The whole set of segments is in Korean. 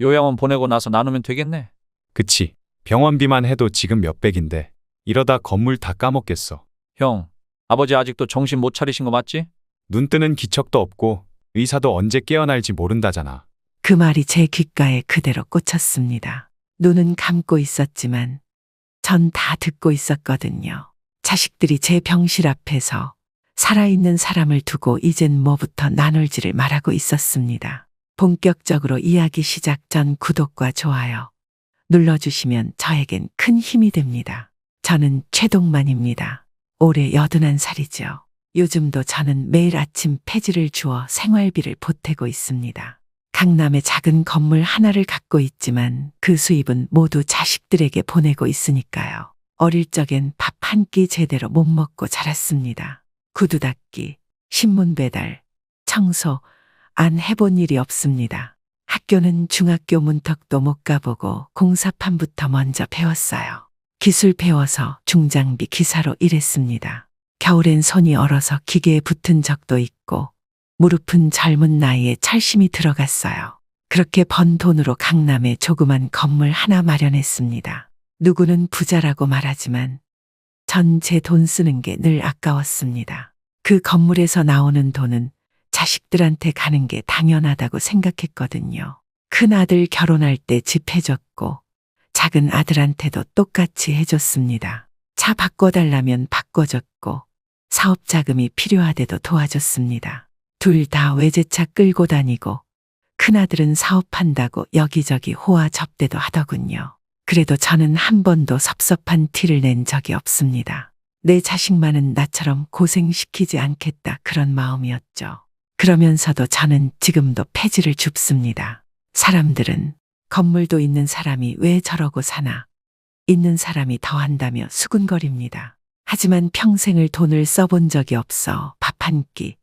요양원 보내고 나서 나누면 되겠네. 그치. 병원비만 해도 지금 몇백인데 이러다 건물 다 까먹겠어. 형, 아버지 아직도 정신 못 차리신 거 맞지? 눈 뜨는 기척도 없고 의사도 언제 깨어날지 모른다잖아. 그 말이 제 귓가에 그대로 꽂혔습니다. 눈은 감고 있었지만 전 다 듣고 있었거든요. 자식들이 제 병실 앞에서 살아있는 사람을 두고 이젠 뭐부터 나눌지를 말하고 있었습니다. 본격적으로 이야기 시작 전 구독과 좋아요 눌러주시면 저에겐 큰 힘이 됩니다. 저는 최동만입니다. 올해 81살이죠. 요즘도 저는 매일 아침 폐지를 주워 생활비를 보태고 있습니다. 강남에 작은 건물 하나를 갖고 있지만 그 수입은 모두 자식들에게 보내고 있으니까요. 어릴 적엔 밥 한 끼 제대로 못 먹고 자랐습니다. 구두 닦기, 신문 배달, 청소 안 해본 일이 없습니다. 학교는 중학교 문턱도 못 가보고 공사판부터 먼저 배웠어요. 기술 배워서 중장비 기사로 일했습니다. 겨울엔 손이 얼어서 기계에 붙은 적도 있고 무릎은 젊은 나이에 철심이 들어갔어요. 그렇게 번 돈으로 강남에 조그만 건물 하나 마련했습니다. 누구는 부자라고 말하지만 전 제 돈 쓰는 게 늘 아까웠습니다. 그 건물에서 나오는 돈은 자식들한테 가는 게 당연하다고 생각했거든요. 큰 아들 결혼할 때 집 해줬고 작은 아들한테도 똑같이 해줬습니다. 차 바꿔달라면 바꿔줬고 사업 자금이 필요하대도 도와줬습니다. 둘 다 외제차 끌고 다니고 큰아들은 사업한다고 여기저기 호화 접대도 하더군요. 그래도 저는 한 번도 섭섭한 티를 낸 적이 없습니다. 내 자식만은 나처럼 고생시키지 않겠다 그런 마음이었죠. 그러면서도 저는 지금도 폐지를 줍습니다. 사람들은 건물도 있는 사람이 왜 저러고 사나, 있는 사람이 더 한다며 수군거립니다. 하지만 평생을 돈을 써본 적이 없어 밥 한 끼,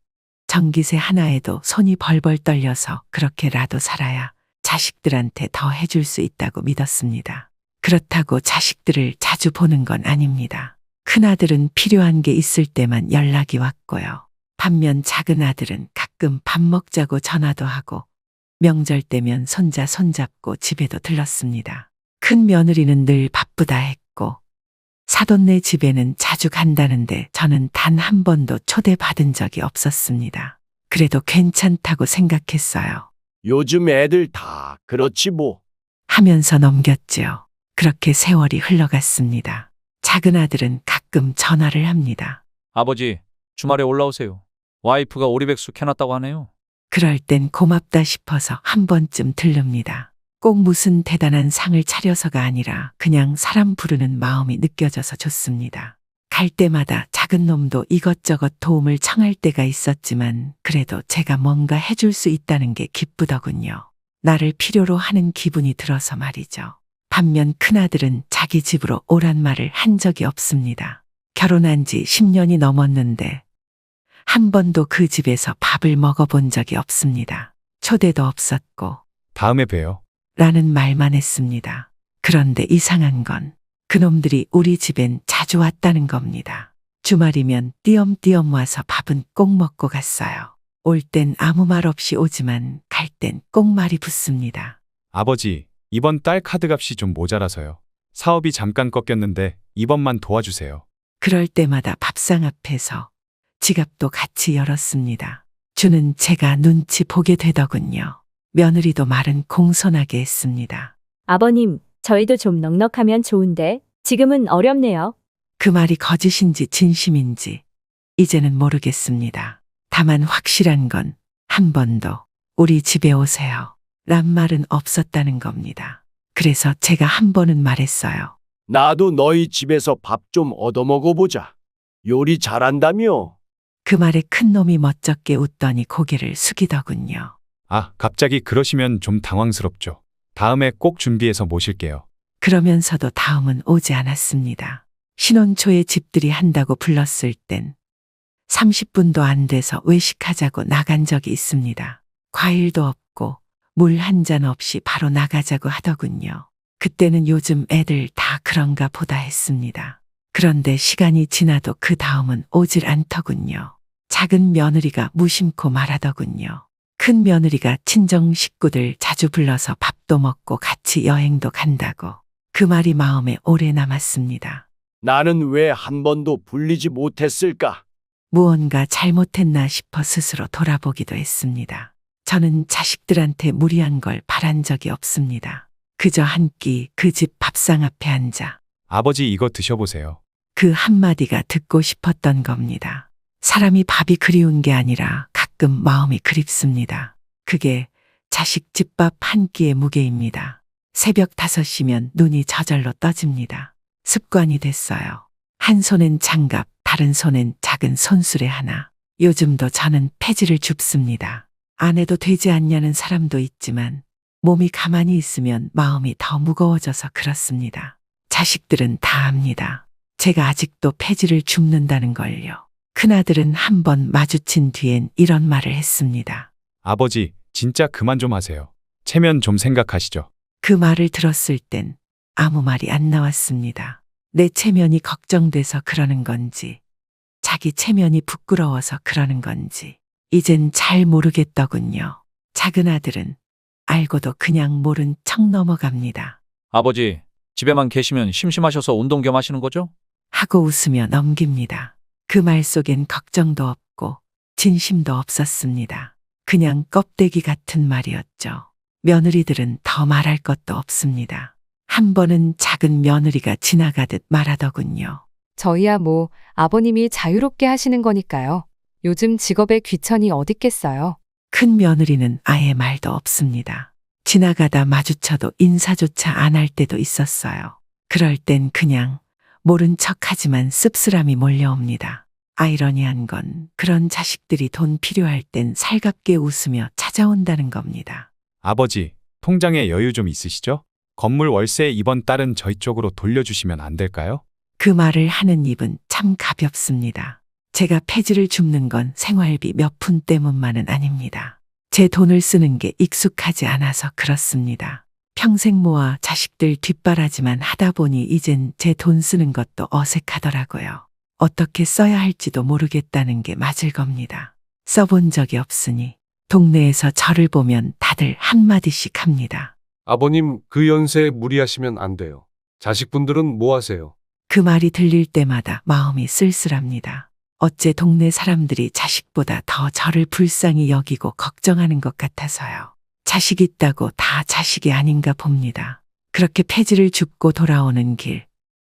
전기세 하나에도 손이 벌벌 떨려서 그렇게라도 살아야 자식들한테 더 해줄 수 있다고 믿었습니다. 그렇다고 자식들을 자주 보는 건 아닙니다. 큰아들은 필요한 게 있을 때만 연락이 왔고요. 반면 작은 아들은 가끔 밥 먹자고 전화도 하고 명절 때면 손자 손잡고 집에도 들렀습니다. 큰 며느리는 늘 바쁘다 했고 사돈네 집에는 자주 간다는데 저는 단 한 번도 초대받은 적이 없었습니다. 그래도 괜찮다고 생각했어요. 요즘 애들 다 그렇지 뭐. 하면서 넘겼죠. 그렇게 세월이 흘러갔습니다. 작은 아들은 가끔 전화를 합니다. 아버지, 주말에 올라오세요. 와이프가 오리백숙 해놨다고 하네요. 그럴 땐 고맙다 싶어서 한 번쯤 들릅니다. 꼭 무슨 대단한 상을 차려서가 아니라 그냥 사람 부르는 마음이 느껴져서 좋습니다. 갈 때마다 작은 놈도 이것저것 도움을 청할 때가 있었지만 그래도 제가 뭔가 해줄 수 있다는 게 기쁘더군요. 나를 필요로 하는 기분이 들어서 말이죠. 반면 큰아들은 자기 집으로 오란 말을 한 적이 없습니다. 결혼한 지 10년이 넘었는데 한 번도 그 집에서 밥을 먹어본 적이 없습니다. 초대도 없었고 다음에 봬요. 라는 말만 했습니다. 그런데 이상한 건 그놈들이 우리 집엔 자주 왔다는 겁니다. 주말이면 띄엄띄엄 와서 밥은 꼭 먹고 갔어요. 올 땐 아무 말 없이 오지만 갈 땐 꼭 말이 붙습니다. 아버지, 이번 달 카드값이 좀 모자라서요. 사업이 잠깐 꺾였는데 이번만 도와주세요. 그럴 때마다 밥상 앞에서 지갑도 같이 열었습니다. 주는 제가 눈치 보게 되더군요. 며느리도 말은 공손하게 했습니다. 아버님, 저희도 좀 넉넉하면 좋은데 지금은 어렵네요. 그 말이 거짓인지 진심인지 이제는 모르겠습니다. 다만 확실한 건 한 번도 우리 집에 오세요 란 말은 없었다는 겁니다. 그래서 제가 한 번은 말했어요. 나도 너희 집에서 밥 좀 얻어먹어보자. 요리 잘한다며. 그 말에 큰 놈이 멋쩍게 웃더니 고개를 숙이더군요. 아, 갑자기 그러시면 좀 당황스럽죠. 다음에 꼭 준비해서 모실게요. 그러면서도 다음은 오지 않았습니다. 신혼 초에 집들이 한다고 불렀을 땐 30분도 안 돼서 외식하자고 나간 적이 있습니다. 과일도 없고 물 한 잔 없이 바로 나가자고 하더군요. 그때는 요즘 애들 다 그런가 보다 했습니다. 그런데 시간이 지나도 그 다음은 오질 않더군요. 작은 며느리가 무심코 말하더군요. 큰 며느리가 친정 식구들 자주 불러서 밥도 먹고 같이 여행도 간다고. 그 말이 마음에 오래 남았습니다. 나는 왜 한 번도 불리지 못했을까? 무언가 잘못했나 싶어 스스로 돌아보기도 했습니다. 저는 자식들한테 무리한 걸 바란 적이 없습니다. 그저 한 끼 그 집 밥상 앞에 앉아 아버지 이거 드셔보세요. 그 한마디가 듣고 싶었던 겁니다. 사람이 밥이 그리운 게 아니라 가끔 마음이 그립습니다. 그게 자식 집밥 한 끼의 무게입니다. 새벽 5시면 눈이 저절로 떠집니다. 습관이 됐어요. 한 손엔 장갑, 다른 손엔 작은 손수레 하나. 요즘도 저는 폐지를 줍습니다. 안 해도 되지 않냐는 사람도 있지만 몸이 가만히 있으면 마음이 더 무거워져서 그렇습니다. 자식들은 다 압니다. 제가 아직도 폐지를 줍는다는 걸요. 큰아들은 한 번 마주친 뒤엔 이런 말을 했습니다. 아버지, 진짜 그만 좀 하세요. 체면 좀 생각하시죠. 그 말을 들었을 땐 아무 말이 안 나왔습니다. 내 체면이 걱정돼서 그러는 건지, 자기 체면이 부끄러워서 그러는 건지, 이젠 잘 모르겠더군요. 작은 아들은 알고도 그냥 모른 척 넘어갑니다. 아버지, 집에만 계시면 심심하셔서 운동 겸 하시는 거죠? 하고 웃으며 넘깁니다. 그 말 속엔 걱정도 없고 진심도 없었습니다. 그냥 껍데기 같은 말이었죠. 며느리들은 더 말할 것도 없습니다. 한 번은 작은 며느리가 지나가듯 말하더군요. 저희야 뭐 아버님이 자유롭게 하시는 거니까요. 요즘 직업에 귀천이 어딨겠어요. 큰 며느리는 아예 말도 없습니다. 지나가다 마주쳐도 인사조차 안 할 때도 있었어요. 그럴 땐 그냥 모른 척하지만 씁쓸함이 몰려옵니다. 아이러니한 건 그런 자식들이 돈 필요할 땐 살갑게 웃으며 찾아온다는 겁니다. 아버지, 통장에 여유 좀 있으시죠? 건물 월세 이번 달은 저희 쪽으로 돌려주시면 안 될까요? 그 말을 하는 입은 참 가볍습니다. 제가 폐지를 줍는 건 생활비 몇 푼 때문만은 아닙니다. 제 돈을 쓰는 게 익숙하지 않아서 그렇습니다. 평생 모아 자식들 뒷바라지만 하다 보니 이젠 제 돈 쓰는 것도 어색하더라고요. 어떻게 써야 할지도 모르겠다는 게 맞을 겁니다. 써본 적이 없으니 동네에서 저를 보면 다들 한마디씩 합니다. 아버님, 그 연세에 무리하시면 안 돼요. 자식분들은 뭐 하세요? 그 말이 들릴 때마다 마음이 쓸쓸합니다. 어째 동네 사람들이 자식보다 더 저를 불쌍히 여기고 걱정하는 것 같아서요. 자식 있다고 다 자식이 아닌가 봅니다. 그렇게 폐지를 줍고 돌아오는 길,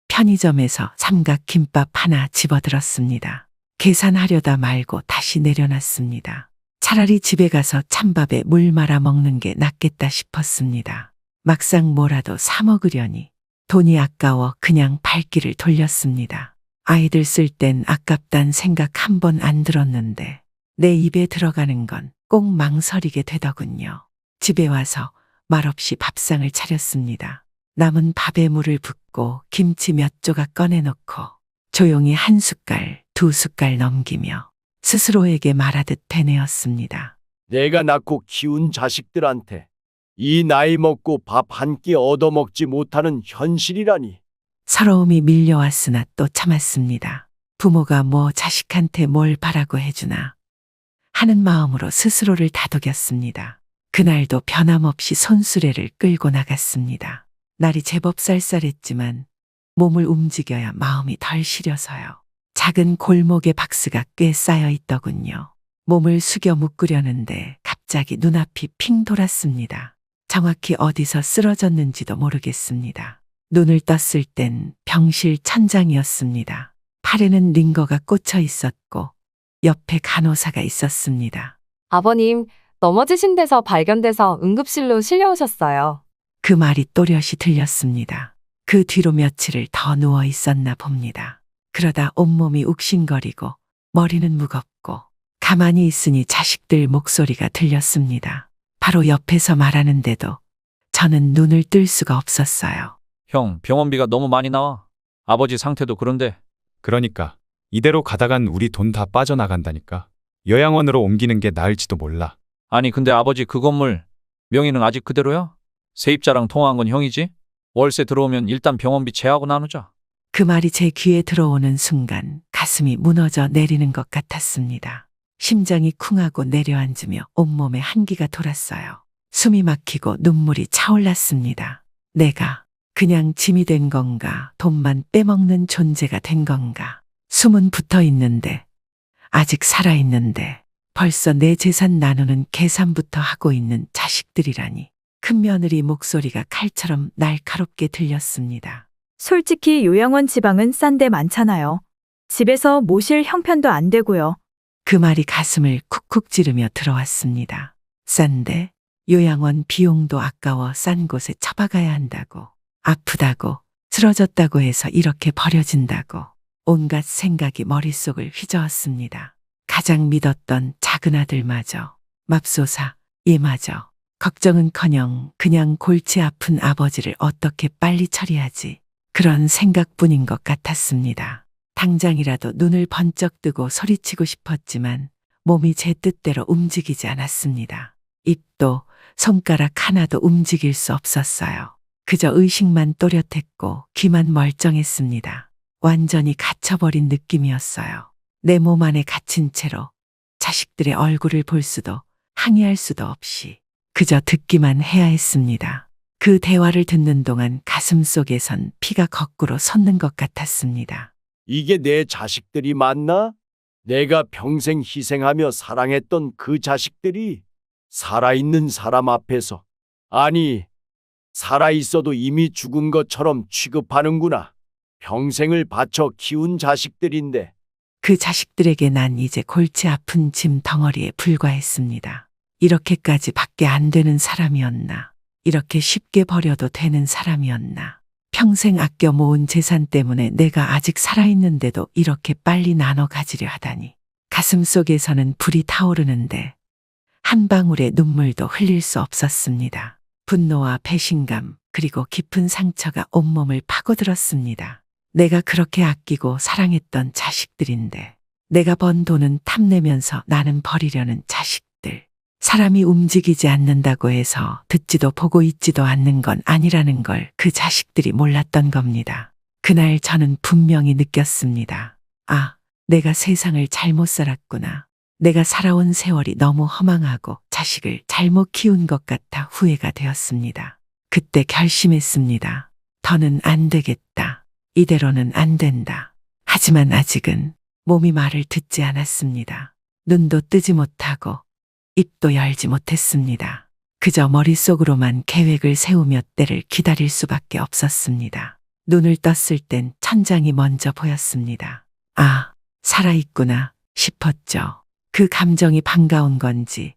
편의점에서 삼각김밥 하나 집어들었습니다. 계산하려다 말고 다시 내려놨습니다. 차라리 집에 가서 찬밥에 물 말아 먹는 게 낫겠다 싶었습니다. 막상 뭐라도 사 먹으려니 돈이 아까워 그냥 발길을 돌렸습니다. 아이들 쓸 땐 아깝단 생각 한 번 안 들었는데 내 입에 들어가는 건 꼭 망설이게 되더군요. 집에 와서 말없이 밥상을 차렸습니다. 남은 밥에 물을 붓고 김치 몇 조각 꺼내놓고 조용히 한 숟갈, 두 숟갈 넘기며 스스로에게 말하듯 되뇌었습니다. 내가 낳고 키운 자식들한테 이 나이 먹고 밥 한 끼 얻어먹지 못하는 현실이라니. 서러움이 밀려왔으나 또 참았습니다. 부모가 뭐 자식한테 뭘 바라고 해주나 하는 마음으로 스스로를 다독였습니다. 그날도 변함없이 손수레를 끌고 나갔습니다. 날이 제법 쌀쌀했지만 몸을 움직여야 마음이 덜 시려서요. 작은 골목에 박스가 꽤 쌓여 있더군요. 몸을 숙여 묶으려는데 갑자기 눈앞이 핑 돌았습니다. 정확히 어디서 쓰러졌는지도 모르겠습니다. 눈을 떴을 땐 병실 천장이었습니다. 팔에는 링거가 꽂혀 있었고 옆에 간호사가 있었습니다. 아버님, 넘어지신 데서 발견돼서 응급실로 실려오셨어요. 그 말이 또렷이 들렸습니다. 그 뒤로 며칠을 더 누워 있었나 봅니다. 그러다 온몸이 욱신거리고 머리는 무겁고 가만히 있으니 자식들 목소리가 들렸습니다. 바로 옆에서 말하는데도 저는 눈을 뜰 수가 없었어요. 형, 병원비가 너무 많이 나와. 아버지 상태도 그런데. 그러니까 이대로 가다간 우리 돈 다 빠져나간다니까. 요양원으로 옮기는 게 나을지도 몰라. 아니 근데 아버지 그 건물 명의는 아직 그대로야? 세입자랑 통화한 건 형이지? 월세 들어오면 일단 병원비 제하고 나누자. 그 말이 제 귀에 들어오는 순간 가슴이 무너져 내리는 것 같았습니다. 심장이 쿵하고 내려앉으며 온몸에 한기가 돌았어요. 숨이 막히고 눈물이 차올랐습니다. 내가 그냥 짐이 된 건가? 돈만 빼먹는 존재가 된 건가? 숨은 붙어 있는데, 아직 살아있는데, 벌써 내 재산 나누는 계산부터 하고 있는 자식들이라니. 큰며느리 목소리가 칼처럼 날카롭게 들렸습니다. 솔직히 요양원 지방은 싼 데 많잖아요. 집에서 모실 형편도 안 되고요. 그 말이 가슴을 쿡쿡 찌르며 들어왔습니다. 싼데 요양원 비용도 아까워 싼 곳에 처박아야 한다고. 아프다고 쓰러졌다고 해서 이렇게 버려진다고. 온갖 생각이 머릿속을 휘저었습니다. 가장 믿었던 작은 아들마저, 맙소사 얘마저. 걱정은커녕 그냥 골치 아픈 아버지를 어떻게 빨리 처리하지. 그런 생각뿐인 것 같았습니다. 당장이라도 눈을 번쩍 뜨고 소리치고 싶었지만 몸이 제 뜻대로 움직이지 않았습니다. 입도 손가락 하나도 움직일 수 없었어요. 그저 의식만 또렷했고 귀만 멀쩡했습니다. 완전히 갇혀버린 느낌이었어요. 내 몸 안에 갇힌 채로 자식들의 얼굴을 볼 수도 항의할 수도 없이 그저 듣기만 해야 했습니다. 그 대화를 듣는 동안 가슴 속에선 피가 거꾸로 솟는 것 같았습니다. 이게 내 자식들이 맞나? 내가 평생 희생하며 사랑했던 그 자식들이 살아있는 사람 앞에서, 아니, 살아있어도 이미 죽은 것처럼 취급하는구나. 평생을 바쳐 키운 자식들인데. 그 자식들에게 난 이제 골치 아픈 짐 덩어리에 불과했습니다. 이렇게까지 밖에 안 되는 사람이었나? 이렇게 쉽게 버려도 되는 사람이었나? 평생 아껴 모은 재산 때문에 내가 아직 살아있는데도 이렇게 빨리 나눠 가지려 하다니. 가슴 속에서는 불이 타오르는데 한 방울의 눈물도 흘릴 수 없었습니다. 분노와 배신감 그리고 깊은 상처가 온몸을 파고들었습니다. 내가 그렇게 아끼고 사랑했던 자식들인데, 내가 번 돈은 탐내면서 나는 버리려는 자식들. 사람이 움직이지 않는다고 해서 듣지도 보고 있지도 않는 건 아니라는 걸 그 자식들이 몰랐던 겁니다. 그날 저는 분명히 느꼈습니다. 아, 내가 세상을 잘못 살았구나. 내가 살아온 세월이 너무 허망하고 자식을 잘못 키운 것 같아 후회가 되었습니다. 그때 결심했습니다. 더는 안 되겠다. 이대로는 안 된다. 하지만 아직은 몸이 말을 듣지 않았습니다. 눈도 뜨지 못하고 입도 열지 못했습니다. 그저 머릿속으로만 계획을 세우며 때를 기다릴 수밖에 없었습니다. 눈을 떴을 땐 천장이 먼저 보였습니다. 아, 살아있구나 싶었죠. 그 감정이 반가운 건지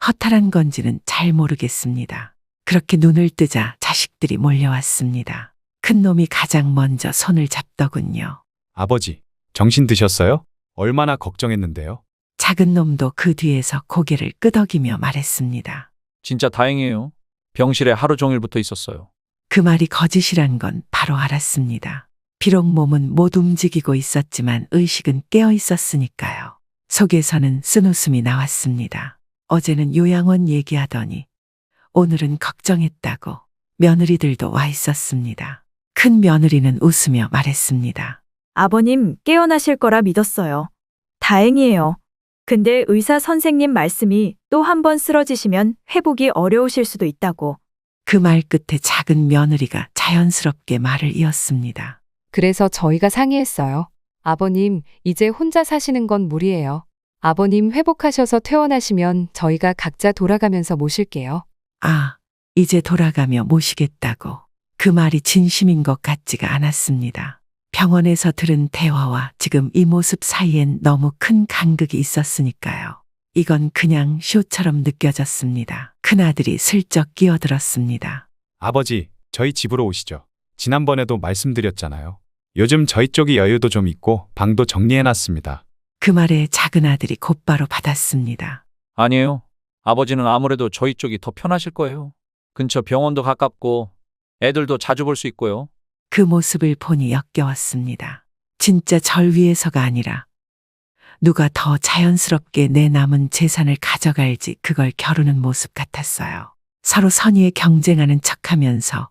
허탈한 건지는 잘 모르겠습니다. 그렇게 눈을 뜨자 자식들이 몰려왔습니다. 큰 놈이 가장 먼저 손을 잡더군요. 아버지, 정신 드셨어요? 얼마나 걱정했는데요. 작은 놈도 그 뒤에서 고개를 끄덕이며 말했습니다. 진짜 다행이에요. 병실에 하루 종일 붙어 있었어요. 그 말이 거짓이란 건 바로 알았습니다. 비록 몸은 못 움직이고 있었지만 의식은 깨어 있었으니까요. 속에서는 쓴웃음이 나왔습니다. 어제는 요양원 얘기하더니 오늘은 걱정했다고. 며느리들도 와 있었습니다. 큰 며느리는 웃으며 말했습니다. 아버님 깨어나실 거라 믿었어요. 다행이에요. 근데 의사 선생님 말씀이 또 한 번 쓰러지시면 회복이 어려우실 수도 있다고. 그 말 끝에 작은 며느리가 자연스럽게 말을 이었습니다. 그래서 저희가 상의했어요. 아버님, 이제 혼자 사시는 건 무리예요. 아버님 회복하셔서 퇴원하시면 저희가 각자 돌아가면서 모실게요. 아, 이제 돌아가며 모시겠다고. 그 말이 진심인 것 같지가 않았습니다. 병원에서 들은 대화와 지금 이 모습 사이엔 너무 큰 간극이 있었으니까요. 이건 그냥 쇼처럼 느껴졌습니다. 큰아들이 슬쩍 끼어들었습니다. 아버지, 저희 집으로 오시죠. 지난번에도 말씀드렸잖아요. 요즘 저희 쪽이 여유도 좀 있고 방도 정리해놨습니다. 그 말에 작은 아들이 곧바로 받았습니다. 아니에요. 아버지는 아무래도 저희 쪽이 더 편하실 거예요. 근처 병원도 가깝고 애들도 자주 볼 수 있고요. 그 모습을 보니 역겨웠습니다. 진짜 절 위해서가 아니라 누가 더 자연스럽게 내 남은 재산을 가져갈지 그걸 겨루는 모습 같았어요. 서로 선의에 경쟁하는 척하면서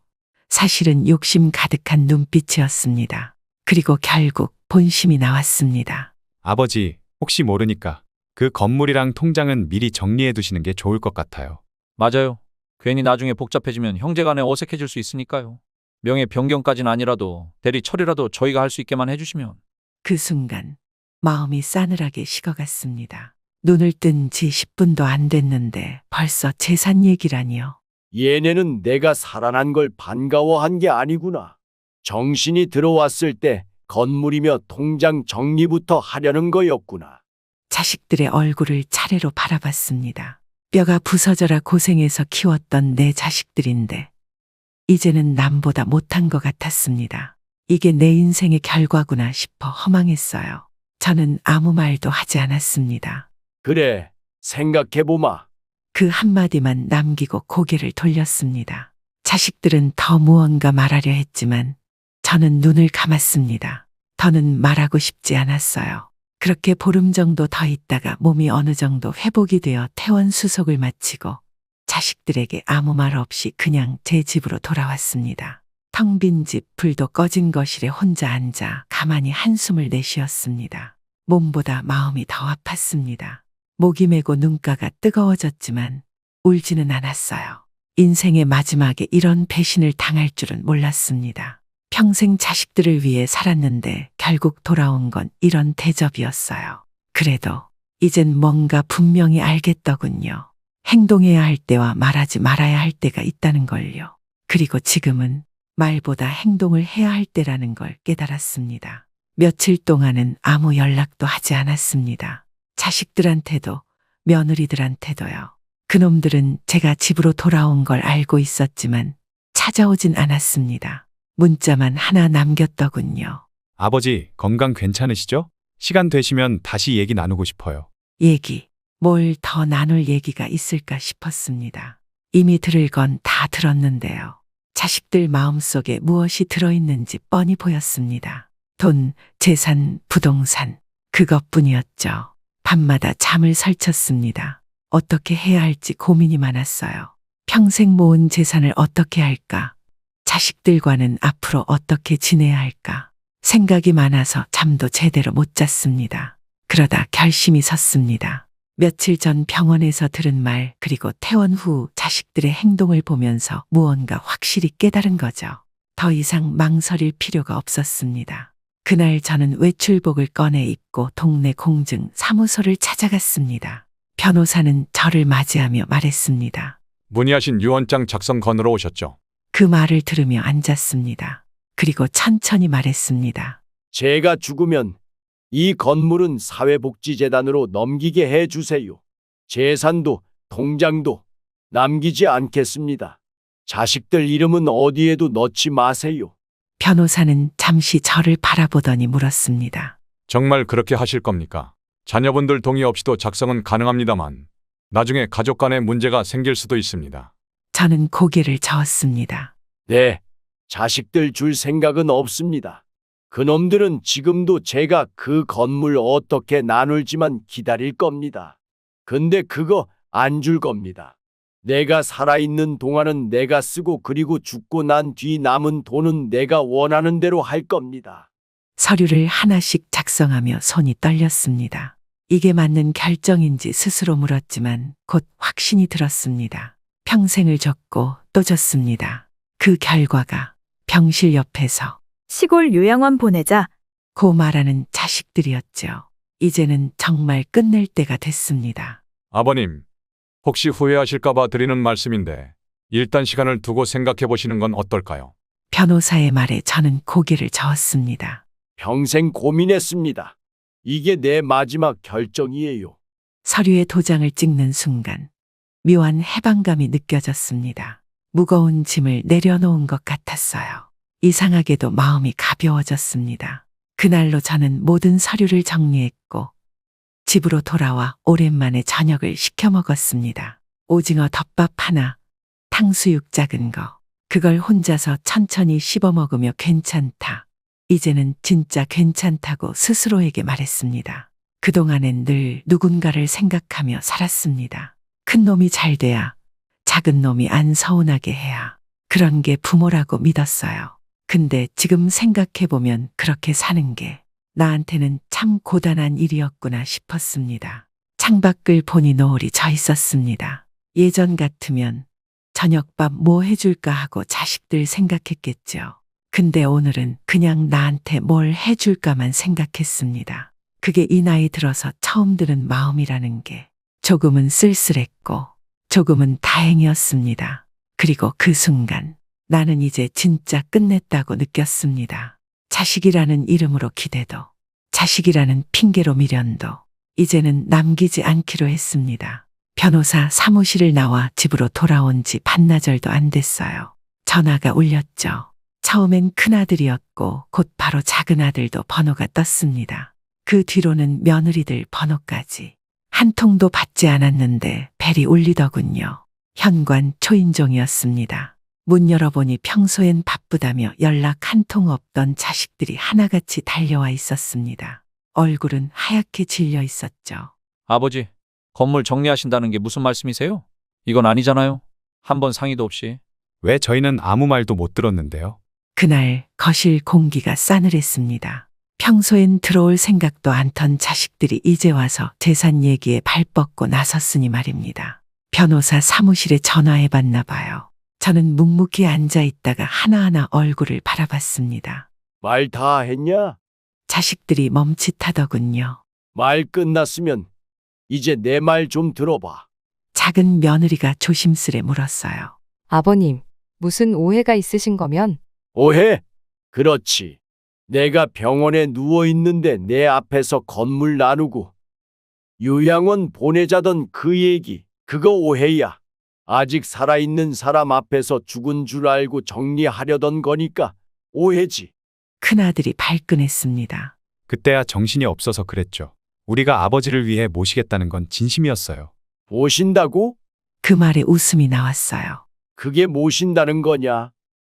사실은 욕심 가득한 눈빛이었습니다. 그리고 결국 본심이 나왔습니다. 아버지, 혹시 모르니까 그 건물이랑 통장은 미리 정리해 두시는 게 좋을 것 같아요. 맞아요. 괜히 나중에 복잡해지면 형제간에 어색해질 수 있으니까요. 명예 변경까지는 아니라도 대리 처리라도 저희가 할 수 있게만 해주시면. 그 순간 마음이 싸늘하게 식어갔습니다. 눈을 뜬 지 10분도 안 됐는데 벌써 재산 얘기라니요. 얘네는 내가 살아난 걸 반가워한 게 아니구나. 정신이 들어왔을 때 건물이며 통장 정리부터 하려는 거였구나. 자식들의 얼굴을 차례로 바라봤습니다. 뼈가 부서져라 고생해서 키웠던 내 자식들인데 이제는 남보다 못한 것 같았습니다. 이게 내 인생의 결과구나 싶어 허망했어요. 저는 아무 말도 하지 않았습니다. 그래, 생각해보마. 그 한마디만 남기고 고개를 돌렸습니다. 자식들은 더 무언가 말하려 했지만 저는 눈을 감았습니다. 더는 말하고 싶지 않았어요. 그렇게 보름 정도 더 있다가 몸이 어느 정도 회복이 되어 퇴원 수속을 마치고 자식들에게 아무 말 없이 그냥 제 집으로 돌아왔습니다. 텅 빈 집, 불도 꺼진 거실에 혼자 앉아 가만히 한숨을 내쉬었습니다. 몸보다 마음이 더 아팠습니다. 목이 메고 눈가가 뜨거워졌지만 울지는 않았어요. 인생의 마지막에 이런 배신을 당할 줄은 몰랐습니다. 평생 자식들을 위해 살았는데 결국 돌아온 건 이런 대접이었어요. 그래도 이젠 뭔가 분명히 알겠더군요. 행동해야 할 때와 말하지 말아야 할 때가 있다는 걸요. 그리고 지금은 말보다 행동을 해야 할 때라는 걸 깨달았습니다. 며칠 동안은 아무 연락도 하지 않았습니다. 자식들한테도 며느리들한테도요. 그놈들은 제가 집으로 돌아온 걸 알고 있었지만 찾아오진 않았습니다. 문자만 하나 남겼더군요. 아버지, 건강 괜찮으시죠? 시간 되시면 다시 얘기 나누고 싶어요. 얘기, 뭘 더 나눌 얘기가 있을까 싶었습니다. 이미 들을 건 다 들었는데요. 자식들 마음속에 무엇이 들어있는지 뻔히 보였습니다. 돈, 재산, 부동산, 그것뿐이었죠. 밤마다 잠을 설쳤습니다. 어떻게 해야 할지 고민이 많았어요. 평생 모은 재산을 어떻게 할까? 자식들과는 앞으로 어떻게 지내야 할까? 생각이 많아서 잠도 제대로 못 잤습니다. 그러다 결심이 섰습니다. 며칠 전 병원에서 들은 말, 그리고 퇴원 후 자식들의 행동을 보면서 무언가 확실히 깨달은 거죠. 더 이상 망설일 필요가 없었습니다. 그날 저는 외출복을 꺼내 입고 동네 공증 사무소를 찾아갔습니다. 변호사는 저를 맞이하며 말했습니다. 문의하신 유언장 작성 건으로 오셨죠? 그 말을 들으며 앉았습니다. 그리고 천천히 말했습니다. 제가 죽으면 이 건물은 사회복지재단으로 넘기게 해주세요. 재산도 통장도 남기지 않겠습니다. 자식들 이름은 어디에도 넣지 마세요. 변호사는 잠시 저를 바라보더니 물었습니다. 정말 그렇게 하실 겁니까? 자녀분들 동의 없이도 작성은 가능합니다만 나중에 가족 간에 문제가 생길 수도 있습니다. 저는 고개를 저었습니다. 네, 자식들 줄 생각은 없습니다. 그놈들은 지금도 제가 그 건물 어떻게 나눌지만 기다릴 겁니다. 근데 그거 안 줄 겁니다. 내가 살아있는 동안은 내가 쓰고 그리고 죽고 난 뒤 남은 돈은 내가 원하는 대로 할 겁니다. 서류를 하나씩 작성하며 손이 떨렸습니다. 이게 맞는 결정인지 스스로 물었지만 곧 확신이 들었습니다. 평생을 줬고 또 줬습니다. 그 결과가 병실 옆에서 시골 요양원 보내자. 고 말하는 자식들이었죠. 이제는 정말 끝낼 때가 됐습니다. 아버님, 혹시 후회하실까봐 드리는 말씀인데 일단 시간을 두고 생각해 보시는 건 어떨까요? 변호사의 말에 저는 고개를 저었습니다. 평생 고민했습니다. 이게 내 마지막 결정이에요. 서류에 도장을 찍는 순간 묘한 해방감이 느껴졌습니다. 무거운 짐을 내려놓은 것 같았어요. 이상하게도 마음이 가벼워졌습니다. 그날로 저는 모든 서류를 정리했고 집으로 돌아와 오랜만에 저녁을 시켜 먹었습니다. 오징어 덮밥 하나, 탕수육 작은 거. 그걸 혼자서 천천히 씹어 먹으며 괜찮다. 이제는 진짜 괜찮다고 스스로에게 말했습니다. 그동안엔 늘 누군가를 생각하며 살았습니다. 큰 놈이 잘 돼야, 작은 놈이 안 서운하게 해야. 그런 게 부모라고 믿었어요. 근데 지금 생각해보면 그렇게 사는 게 나한테는 참 고단한 일이었구나 싶었습니다. 창밖을 보니 노을이 져 있었습니다. 예전 같으면 저녁밥 뭐 해줄까 하고 자식들 생각했겠죠. 근데 오늘은 그냥 나한테 뭘 해줄까만 생각했습니다. 그게 이 나이 들어서 처음 드는 마음이라는 게 조금은 쓸쓸했고 조금은 다행이었습니다. 그리고 그 순간 나는 이제 진짜 끝냈다고 느꼈습니다. 자식이라는 이름으로 기대도, 자식이라는 핑계로 미련도 이제는 남기지 않기로 했습니다. 변호사 사무실을 나와 집으로 돌아온 지 반나절도 안 됐어요. 전화가 울렸죠. 처음엔 큰아들이었고 곧 바로 작은아들도 번호가 떴습니다. 그 뒤로는 며느리들 번호까지 한 통도 받지 않았는데 벨이 울리더군요. 현관 초인종이었습니다. 문 열어보니 평소엔 바쁘다며 연락 한 통 없던 자식들이 하나같이 달려와 있었습니다. 얼굴은 하얗게 질려 있었죠. 아버지, 건물 정리하신다는 게 무슨 말씀이세요? 이건 아니잖아요. 한 번 상의도 없이. 왜 저희는 아무 말도 못 들었는데요? 그날 거실 공기가 싸늘했습니다. 평소엔 들어올 생각도 않던 자식들이 이제 와서 재산 얘기에 발 뻗고 나섰으니 말입니다. 변호사 사무실에 전화해봤나 봐요. 저는 묵묵히 앉아 있다가 하나하나 얼굴을 바라봤습니다. 말 다 했냐? 자식들이 멈칫하더군요. 말 끝났으면 이제 내 말 좀 들어봐. 작은 며느리가 조심스레 물었어요. 아버님, 무슨 오해가 있으신 거면 오해? 그렇지. 내가 병원에 누워 있는데 내 앞에서 건물 나누고 요양원 보내자던 그 얘기, 그거 오해야. 아직 살아있는 사람 앞에서 죽은 줄 알고 정리하려던 거니까 오해지. 큰아들이 발끈했습니다. 그때야 정신이 없어서 그랬죠. 우리가 아버지를 위해 모시겠다는 건 진심이었어요. 모신다고? 그 말에 웃음이 나왔어요. 그게 모신다는 거냐?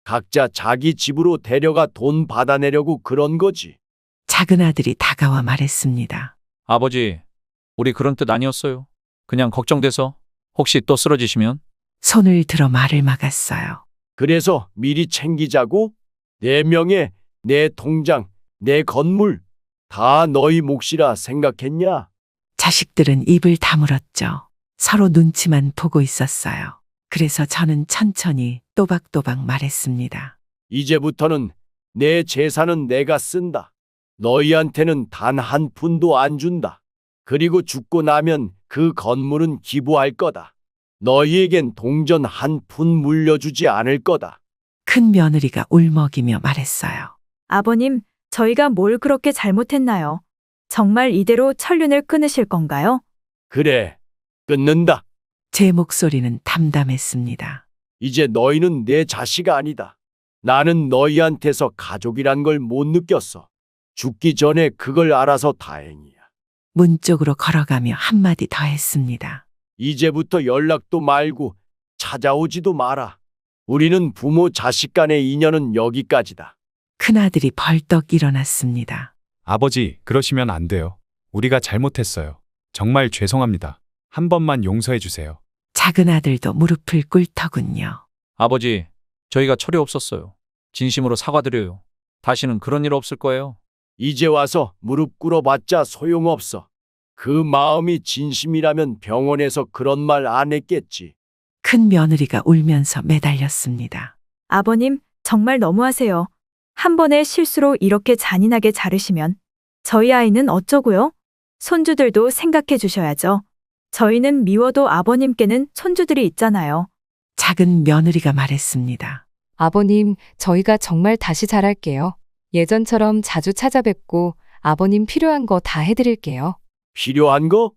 각자 자기 집으로 데려가 돈 받아내려고 그런 거지. 작은아들이 다가와 말했습니다. 아버지, 우리 그런 뜻 아니었어요. 그냥 걱정돼서 혹시 또 쓰러지시면? 손을 들어 말을 막았어요. 그래서 미리 챙기자고? 내 명예, 내 통장, 내 건물 다 너희 몫이라 생각했냐? 자식들은 입을 다물었죠. 서로 눈치만 보고 있었어요. 그래서 저는 천천히 또박또박 말했습니다. 이제부터는 내 재산은 내가 쓴다. 너희한테는 단 한 푼도 안 준다. 그리고 죽고 나면 그 건물은 기부할 거다. 너희에겐 동전 한 푼 물려주지 않을 거다. 큰 며느리가 울먹이며 말했어요. 아버님, 저희가 뭘 그렇게 잘못했나요? 정말 이대로 천륜을 끊으실 건가요? 그래, 끊는다. 제 목소리는 담담했습니다. 이제 너희는 내 자식 아니다. 나는 너희한테서 가족이란 걸 못 느꼈어. 죽기 전에 그걸 알아서 다행이야. 문 쪽으로 걸어가며 한마디 더 했습니다. 이제부터 연락도 말고 찾아오지도 마라. 우리는 부모 자식 간의 인연은 여기까지다. 큰아들이 벌떡 일어났습니다. 아버지, 그러시면 안 돼요. 우리가 잘못했어요. 정말 죄송합니다. 한 번만 용서해 주세요. 작은아들도 무릎을 꿇더군요. 아버지, 저희가 철이 없었어요. 진심으로 사과드려요. 다시는 그런 일 없을 거예요. 이제 와서 무릎 꿇어봤자 소용없어. 그 마음이 진심이라면 병원에서 그런 말 안 했겠지. 큰 며느리가 울면서 매달렸습니다. 아버님, 정말 너무하세요. 한 번의 실수로 이렇게 잔인하게 자르시면 저희 아이는 어쩌고요? 손주들도 생각해 주셔야죠. 저희는 미워도 아버님께는 손주들이 있잖아요. 작은 며느리가 말했습니다. 아버님, 저희가 정말 다시 잘할게요. 예전처럼 자주 찾아뵙고 아버님 필요한 거 다 해드릴게요. 필요한 거?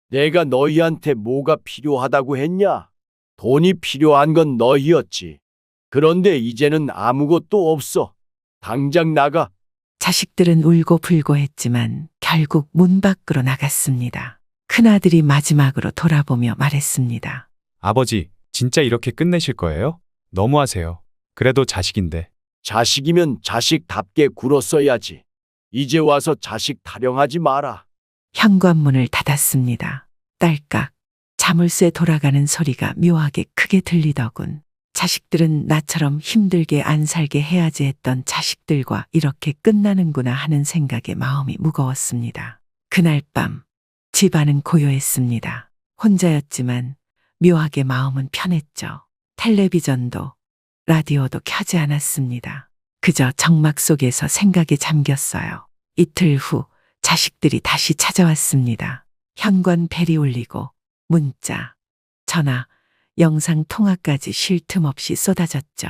내가 너희한테 뭐가 필요하다고 했냐? 돈이 필요한 건 너희였지. 그런데 이제는 아무것도 없어. 당장 나가. 자식들은 울고 불고 했지만 결국 문 밖으로 나갔습니다. 큰아들이 마지막으로 돌아보며 말했습니다. 아버지, 진짜 이렇게 끝내실 거예요? 너무하세요. 그래도 자식인데. 자식이면 자식답게 굴었어야지. 이제 와서 자식 타령하지 마라. 현관문을 닫았습니다. 딸깍. 자물쇠 돌아가는 소리가 묘하게 크게 들리더군. 자식들은 나처럼 힘들게 안 살게 해야지 했던 자식들과 이렇게 끝나는구나 하는 생각에 마음이 무거웠습니다. 그날 밤 집안은 고요했습니다. 혼자였지만 묘하게 마음은 편했죠. 텔레비전도 라디오도 켜지 않았습니다. 그저 정막 속에서 생각에 잠겼어요. 이틀 후 자식들이 다시 찾아왔습니다. 현관 벨이 울리고 문자, 전화, 영상 통화까지 쉴 틈 없이 쏟아졌죠.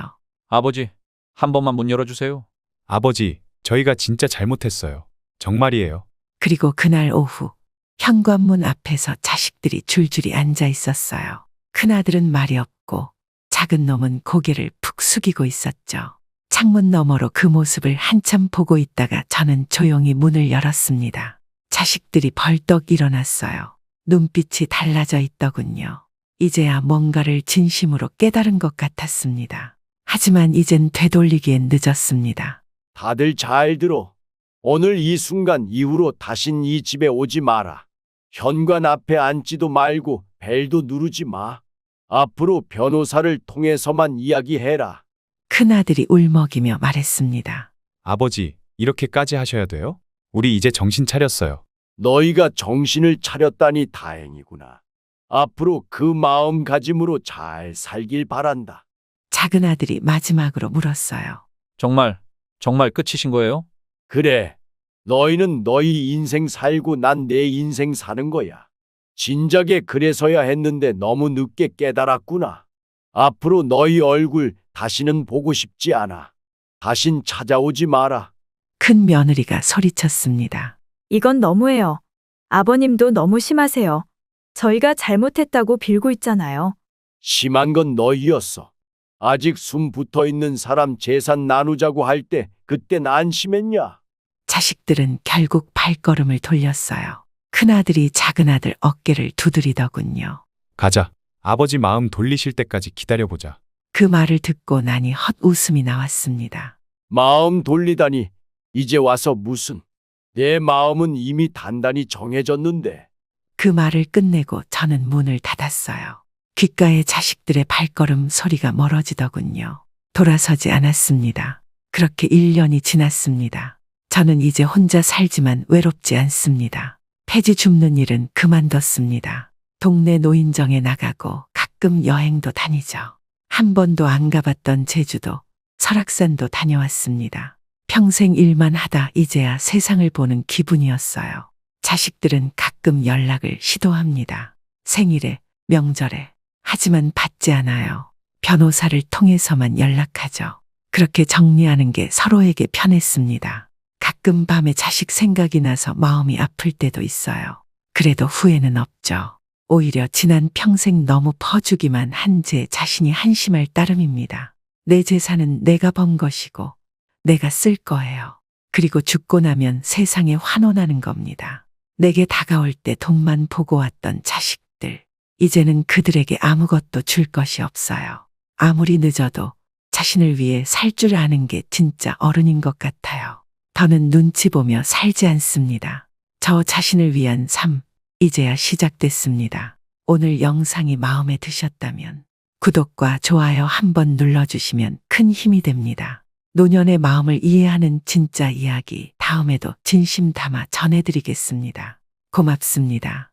아버지, 한 번만 문 열어주세요. 아버지, 저희가 진짜 잘못했어요. 정말이에요. 그리고 그날 오후 현관문 앞에서 자식들이 줄줄이 앉아 있었어요. 큰아들은 말이 없고 작은 놈은 고개를 푹 숙이고 있었죠. 창문 너머로 그 모습을 한참 보고 있다가 저는 조용히 문을 열었습니다. 자식들이 벌떡 일어났어요. 눈빛이 달라져 있더군요. 이제야 뭔가를 진심으로 깨달은 것 같았습니다. 하지만 이젠 되돌리기엔 늦었습니다. 다들 잘 들어. 오늘 이 순간 이후로 다신 이 집에 오지 마라. 현관 앞에 앉지도 말고 벨도 누르지 마. 앞으로 변호사를 통해서만 이야기해라. 큰아들이 울먹이며 말했습니다. 아버지, 이렇게까지 하셔야 돼요? 우리 이제 정신 차렸어요. 너희가 정신을 차렸다니 다행이구나. 앞으로 그 마음가짐으로 잘 살길 바란다. 작은 아들이 마지막으로 물었어요. 정말 끝이신 거예요? 그래, 너희는 너희 인생 살고 난 내 인생 사는 거야. 진작에 그래서야 했는데 너무 늦게 깨달았구나. 앞으로 너희 얼굴 다시는 보고 싶지 않아. 다신 찾아오지 마라. 큰 며느리가 소리쳤습니다. 이건 너무해요. 아버님도 너무 심하세요. 저희가 잘못했다고 빌고 있잖아요. 심한 건 너희였어. 아직 숨 붙어 있는 사람 재산 나누자고 할 때 그땐 안 심했냐? 자식들은 결국 발걸음을 돌렸어요. 큰아들이 작은아들 어깨를 두드리더군요. 가자. 아버지 마음 돌리실 때까지 기다려보자. 그 말을 듣고 나니 헛웃음이 나왔습니다. 마음 돌리다니 이제 와서 무슨. 내 마음은 이미 단단히 정해졌는데. 그 말을 끝내고 저는 문을 닫았어요. 귓가에 자식들의 발걸음 소리가 멀어지더군요. 돌아서지 않았습니다. 그렇게 1년이 지났습니다. 저는 이제 혼자 살지만 외롭지 않습니다. 폐지 줍는 일은 그만뒀습니다. 동네 노인정에 나가고 가끔 여행도 다니죠. 한 번도 안 가봤던 제주도, 설악산도 다녀왔습니다. 평생 일만 하다 이제야 세상을 보는 기분이었어요. 자식들은 가끔 연락을 시도합니다. 생일에, 명절에. 하지만 받지 않아요. 변호사를 통해서만 연락하죠. 그렇게 정리하는 게 서로에게 편했습니다. 가끔 밤에 자식 생각이 나서 마음이 아플 때도 있어요. 그래도 후회는 없죠. 오히려 지난 평생 너무 퍼주기만 한 제 자신이 한심할 따름입니다. 내 재산은 내가 번 것이고 내가 쓸 거예요. 그리고 죽고 나면 세상에 환원하는 겁니다. 내게 다가올 때 돈만 보고 왔던 자식들. 이제는 그들에게 아무것도 줄 것이 없어요. 아무리 늦어도 자신을 위해 살 줄 아는 게 진짜 어른인 것 같아요. 더는 눈치 보며 살지 않습니다. 저 자신을 위한 삶, 이제야 시작됐습니다. 오늘 영상이 마음에 드셨다면 구독과 좋아요 한번 눌러주시면 큰 힘이 됩니다. 노년의 마음을 이해하는 진짜 이야기 다음에도 진심 담아 전해드리겠습니다. 고맙습니다.